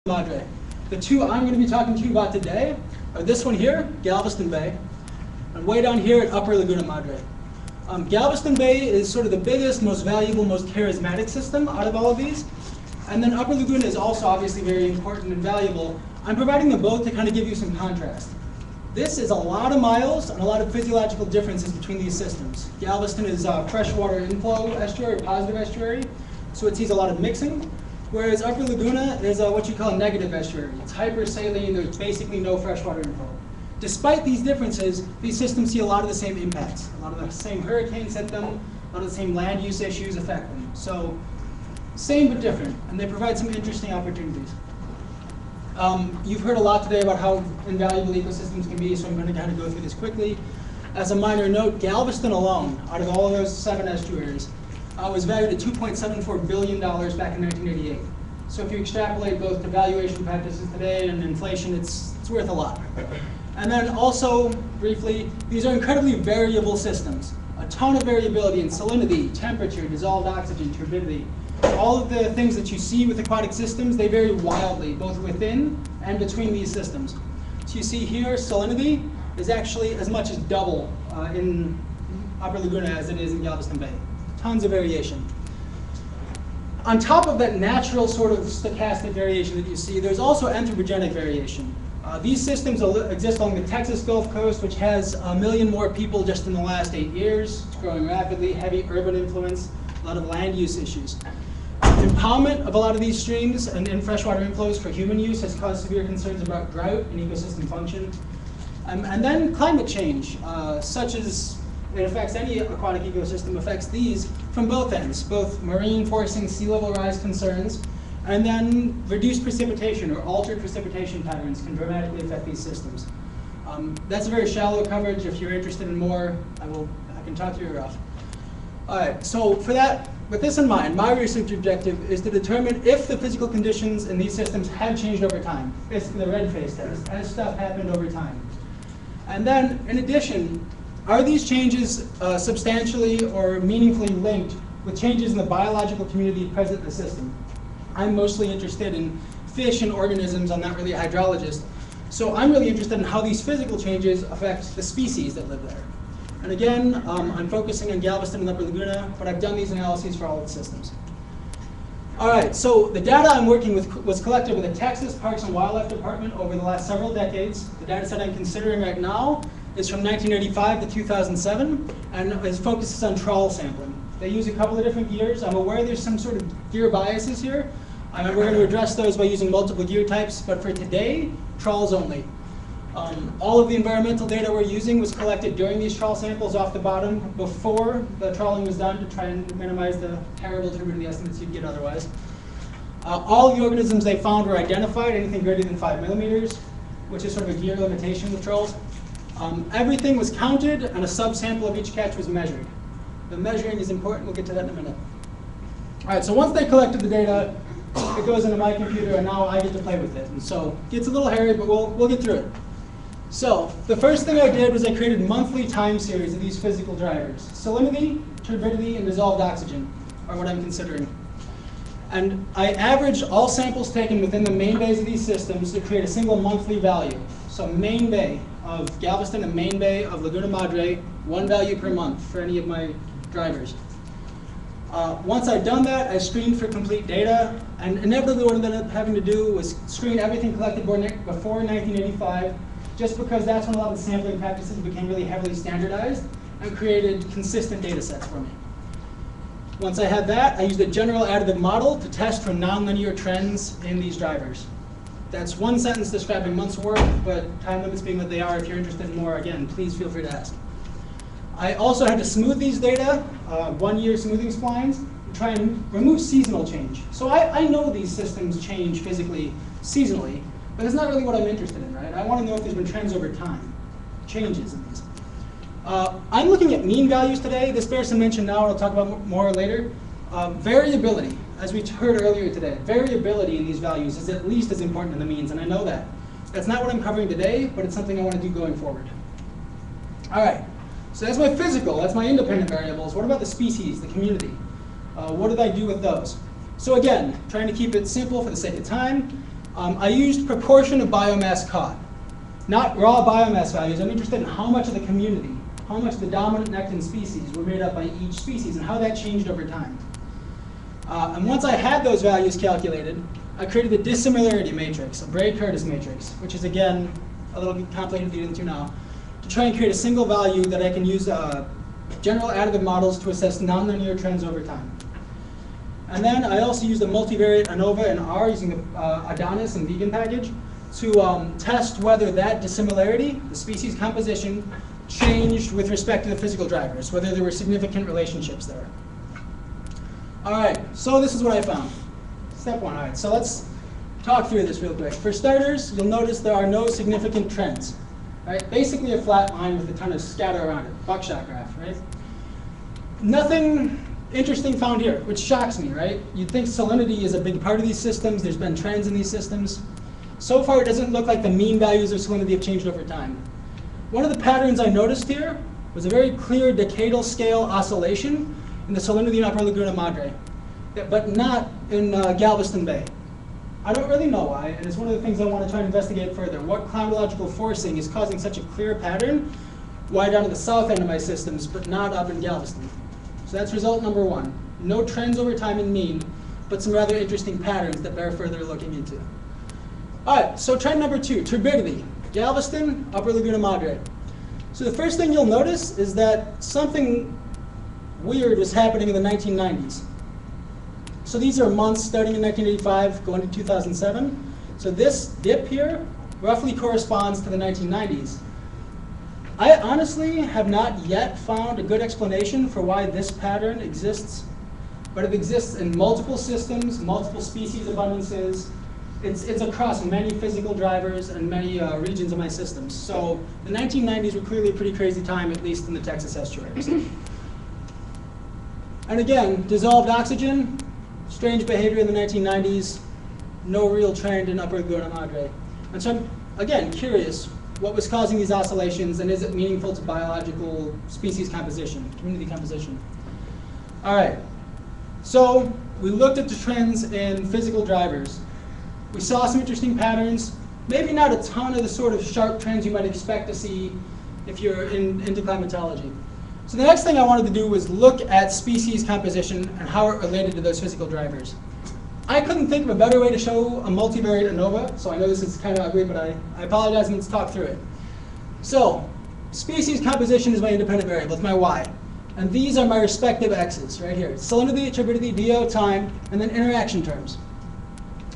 Madre. The two I'm going to be talking to you about today are this one here, Galveston Bay, and way down here at Upper Laguna Madre. Galveston Bay is sort of the biggest, most valuable, most charismatic system out of all of these. And then Upper Laguna is also obviously very important and valuable. I'm providing them both to kind of give you some contrast. This is a lot of miles and a lot of physiological differences between these systems. Galveston is a freshwater inflow estuary, positive estuary, so it sees a lot of mixing. Whereas Upper Laguna is what you call a negative estuary. It's hypersaline, there's basically no freshwater inflow. Despite these differences, these systems see a lot of the same impacts. A lot of the same hurricanes hit them, a lot of the same land use issues affect them. So, same but different, and they provide some interesting opportunities. You've heard a lot today about how invaluable ecosystems can be, so I'm going to kind of go through this quickly. As a minor note, Galveston alone, out of all of those 7 estuaries, was valued at $2.74 billion back in 1988. So if you extrapolate both to valuation practices today and inflation, it's worth a lot. And then also, briefly, these are incredibly variable systems. A ton of variability in salinity, temperature, dissolved oxygen, turbidity. All of the things that you see with aquatic systems, they vary wildly, both within and between these systems. So you see here, salinity is actually as much as double in Upper Laguna as it is in Galveston Bay. Tons of variation. On top of that natural sort of stochastic variation that you see, there's also anthropogenic variation. These systems exist along the Texas Gulf Coast, which has 1 million more people just in the last 8 years. It's growing rapidly, heavy urban influence, a lot of land use issues. Impoundment of a lot of these streams and freshwater inflows for human use has caused severe concerns about drought and ecosystem function. And then climate change, such as it affects any aquatic ecosystem, affects these from both ends, both marine forcing sea level rise concerns, and then reduced precipitation or altered precipitation patterns can dramatically affect these systems. That's a very shallow coverage. If you're interested in more, I can talk your ear off. All right, so for that, with this in mind, my research objective is to determine if the physical conditions in these systems have changed over time. Basically the red face test, has stuff happened over time. And then, in addition, are these changes substantially or meaningfully linked with changes in the biological community present in the system? I'm mostly interested in fish and organisms. I'm not really a hydrologist. So I'm really interested in how these physical changes affect the species that live there. And again, I'm focusing on Galveston and Upper Laguna, but I've done these analyses for all of the systems. All right, so the data I'm working with was collected with the Texas Parks and Wildlife Department over the last several decades. The data set I'm considering right now is from 1985 to 2007, and it focuses on trawl sampling. They use a couple of different gears. I'm aware there's some sort of gear biases here. We're going to address those by using multiple gear types, but for today, trawls only. All of the environmental data we're using was collected during these trawl samples off the bottom before the trawling was done to try and minimize the terrible turbidity estimates you'd get otherwise. All of the organisms they found were identified, anything greater than 5 millimeters, which is sort of a gear limitation with trawls. Everything was counted, and a subsample of each catch was measured. The measuring is important. We'll get to that in a minute. All right, so once they collected the data, it goes into my computer, and now I get to play with it. And so it gets a little hairy, but we'll get through it. So the first thing I did was I created monthly time series of these physical drivers. Salinity, turbidity, and dissolved oxygen are what I'm considering. And I averaged all samples taken within the main bays of these systems to create a single monthly value. So main bay of Galveston and main bay of Laguna Madre, 1 value per month for any of my drivers. Once I'd done that, I screened for complete data, and inevitably what I ended up having to do was screen everything collected before 1985, just because that's when a lot of the sampling practices became really heavily standardized and created consistent data sets for me. Once I had that, I used a general additive model to test for nonlinear trends in these drivers. That's one sentence describing months' work, but time limits being what they are, if you're interested in more, again, please feel free to ask. I also had to smooth these data, 1-year smoothing splines, to try and remove seasonal change. So I know these systems change physically, seasonally, but that's not really what I'm interested in, right? I want to know if there's been trends over time, changes in these. I'm looking at mean values today. This bears some mention now, and I'll talk about more later. Variability, as we heard earlier today, variability in these values is at least as important in the means, and I know that. That's not what I'm covering today, but it's something I want to do going forward. All right, so that's my physical, that's my independent variables. What about the species, the community? What did I do with those? So again, trying to keep it simple for the sake of time, I used proportion of biomass caught, not raw biomass values. I'm interested in how much of the community, how much the dominant nectin species were made up by each species and how that changed over time. And once I had those values calculated, I created a dissimilarity matrix, a Bray-Curtis matrix, which is, again, a little bit complicated to get into now, to try and create a single value that I can use general additive models to assess nonlinear trends over time. And then I also used a multivariate ANOVA and R using the Adonis and Vegan package to test whether that dissimilarity, the species composition, changed with respect to the physical drivers, whether there were significant relationships there. All right, so this is what I found. Step one, all right, so let's talk through this real quick. For starters, you'll notice there are no significant trends. Right? Basically a flat line with a ton of scatter around it, buckshot graph, right? Nothing interesting found here, which shocks me, right? You'd think salinity is a big part of these systems. There's been trends in these systems. So far, it doesn't look like the mean values of salinity have changed over time. One of the patterns I noticed here was a very clear decadal scale oscillation in the salinity in Upper Laguna Madre, but not in Galveston Bay. I don't really know why, and it's one of the things I want to try and investigate further. What climatological forcing is causing such a clear pattern wide down to the south end of my systems, but not up in Galveston? So that's result number one. No trends over time in mean, but some rather interesting patterns that bear further looking into. All right, so trend number two, turbidity. Galveston, Upper Laguna Madre. So the first thing you'll notice is that something weird was happening in the 1990s. So these are months starting in 1985, going to 2007. So this dip here roughly corresponds to the 1990s. I honestly have not yet found a good explanation for why this pattern exists, but it exists in multiple systems, multiple species abundances. It's across many physical drivers and many regions of my systems. So the 1990s were clearly a pretty crazy time, at least in the Texas Estuaries. And again, dissolved oxygen, strange behavior in the 1990s, no real trend in Upper Laguna Madre. And so I'm, again, curious what was causing these oscillations, and is it meaningful to biological species composition, community composition? All right, so we looked at the trends in physical drivers. We saw some interesting patterns, maybe not a ton of the sort of sharp trends you might expect to see if you're into climatology. So the next thing I wanted to do was look at species composition and how it related to those physical drivers. I couldn't think of a better way to show a multivariate ANOVA, so I know this is kind of ugly, but I apologize, and let's talk through it. So species composition is my independent variable, it's my y. And these are my respective x's right here. Salinity, turbidity, DO, time, and then interaction terms.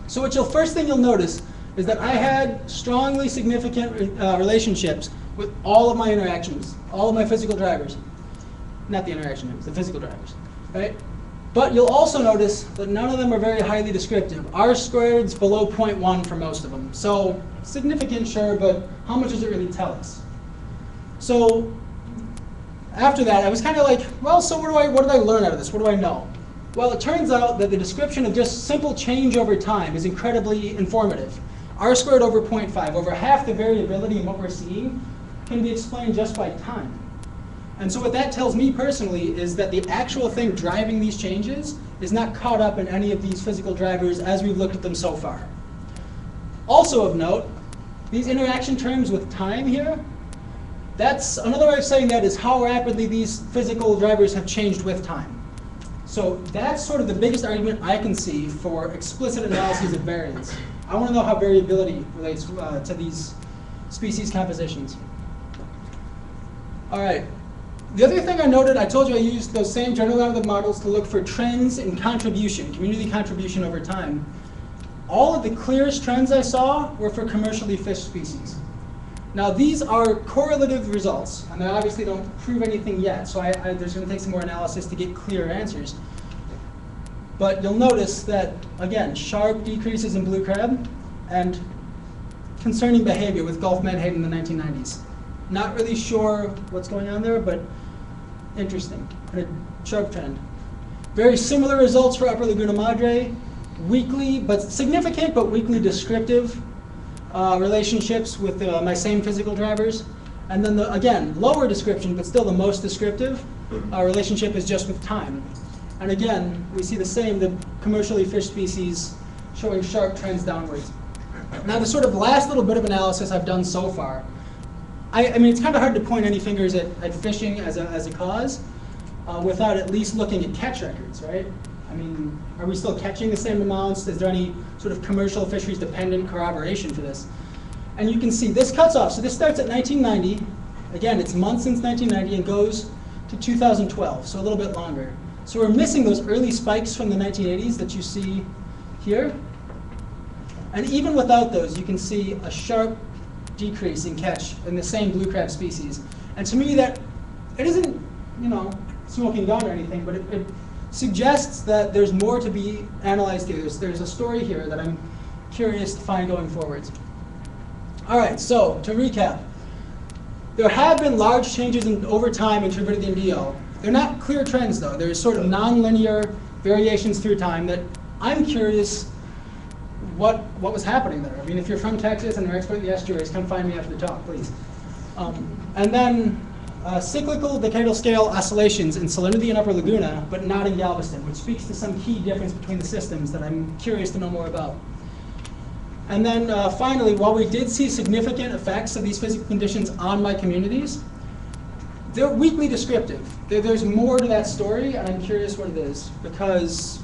So first thing you'll notice is that I had strongly significant relationships with all of my interactions, all of my physical drivers. Not the interaction terms, the physical drivers, right? But you'll also notice that none of them are very highly descriptive. R squared's below 0.1 for most of them. So significant, sure, but how much does it really tell us? So after that, I was kind of like, well, so what did I learn out of this? What do I know? Well, it turns out that the description of just simple change over time is incredibly informative. R squared over 0.5, over half the variability in what we're seeing can be explained just by time. And so what that tells me personally is that the actual thing driving these changes is not caught up in any of these physical drivers as we've looked at them so far. Also of note, these interaction terms with time here, that's another way of saying that is how rapidly these physical drivers have changed with time. So that's sort of the biggest argument I can see for explicit analyses of variance. I want to know how variability relates to these species compositions. All right. The other thing I noted, I told you I used those same general additive models to look for trends in contribution, community contribution over time. All of the clearest trends I saw were for commercially fished species. Now these are correlative results, and they obviously don't prove anything yet, so there's going to take some more analysis to get clear answers. But you'll notice that, again, sharp decreases in blue crab and concerning behavior with Gulf menhaden in the 1990s. Not really sure what's going on there, but interesting, and a sharp trend. Very similar results for Upper Laguna Madre, weakly, but significant, but weakly descriptive relationships with my same physical drivers. And then, again, lower description, but still the most descriptive relationship is just with time. And again, we see the same, the commercially fished species showing sharp trends downwards. Now, the sort of last little bit of analysis I've done so far, I mean, it's kind of hard to point any fingers at fishing as a cause without at least looking at catch records, right? I mean, are we still catching the same amounts? Is there any sort of commercial fisheries dependent corroboration for this? And you can see this cuts off. So this starts at 1990. Again, it's months since 1990 and goes to 2012, so a little bit longer. So we're missing those early spikes from the 1980s that you see here. And even without those, you can see a sharp decrease in catch in the same blue crab species. And to me, that it isn't, smoking gun or anything, but it suggests that there's more to be analyzed here. There's a story here that I'm curious to find going forwards. All right, so to recap, there have been large changes over time in turbidity and DO. They're not clear trends, though. There's sort of nonlinear variations through time that I'm curious what was happening there. I mean, if you're from Texas and you're expert in the estuaries, come find me after the talk, please. And then cyclical decadal scale oscillations in salinity in Upper Laguna, but not in Galveston, which speaks to some key difference between the systems that I'm curious to know more about. And then finally, while we did see significant effects of these physical conditions on my communities, they're weakly descriptive. There's more to that story, and I'm curious what it is, because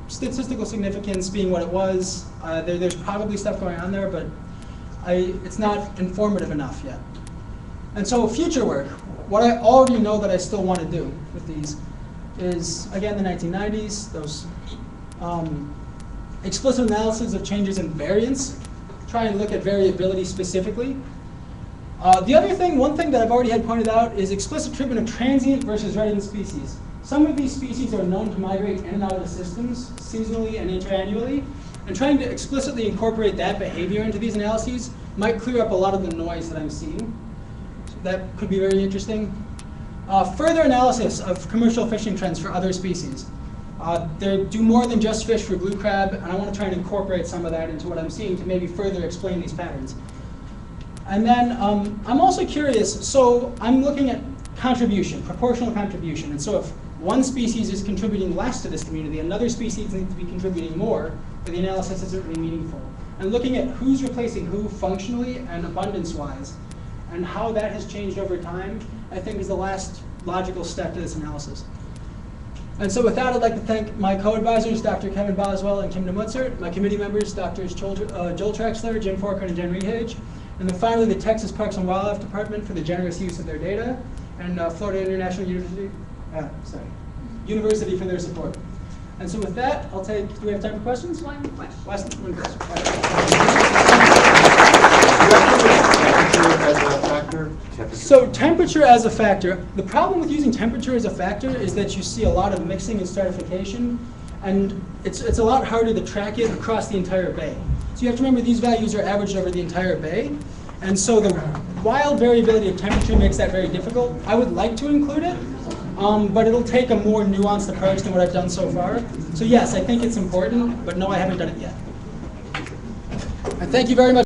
statistical significance being what it was, there's probably stuff going on there, but it's not informative enough yet. And so future work, what I already know that I still want to do with these is, again, the 1990s, those explicit analysis of changes in variance, try and look at variability specifically. The other thing, one thing that I've already had pointed out is explicit treatment of transient versus resident species. Some of these species are known to migrate in and out of the systems seasonally and interannually, and trying to explicitly incorporate that behavior into these analyses might clear up a lot of the noise that I'm seeing. So that could be very interesting. Further analysis of commercial fishing trends for other species. They do more than just fish for blue crab, and I want to try and incorporate some of that into what I'm seeing to maybe further explain these patterns. And then I'm also curious, so I'm looking at contribution, proportional contribution. And so if one species is contributing less to this community, another species needs to be contributing more, but the analysis isn't really meaningful. And looking at who's replacing who functionally and abundance-wise, and how that has changed over time, I think is the last logical step to this analysis. And so with that, I'd like to thank my co-advisors, Dr. Kevin Boswell and Kim DeMutzert, my committee members, Drs. Joel Trexler, Jim Forker, and Jen Rehage, and then finally the Texas Parks and Wildlife Department for the generous use of their data, and Florida International University for their support. And so with that, I'll take, do we have time for questions? One question. One question. As a factor? So temperature as a factor. The problem with using temperature as a factor is that you see a lot of mixing and stratification, and it's a lot harder to track it across the entire bay. So you have to remember these values are averaged over the entire bay, and so the wild variability of temperature makes that very difficult. I would like to include it, but it'll take a more nuanced approach than what I've done so far. So yes, I think it's important, but no, I haven't done it yet. And thank you very much.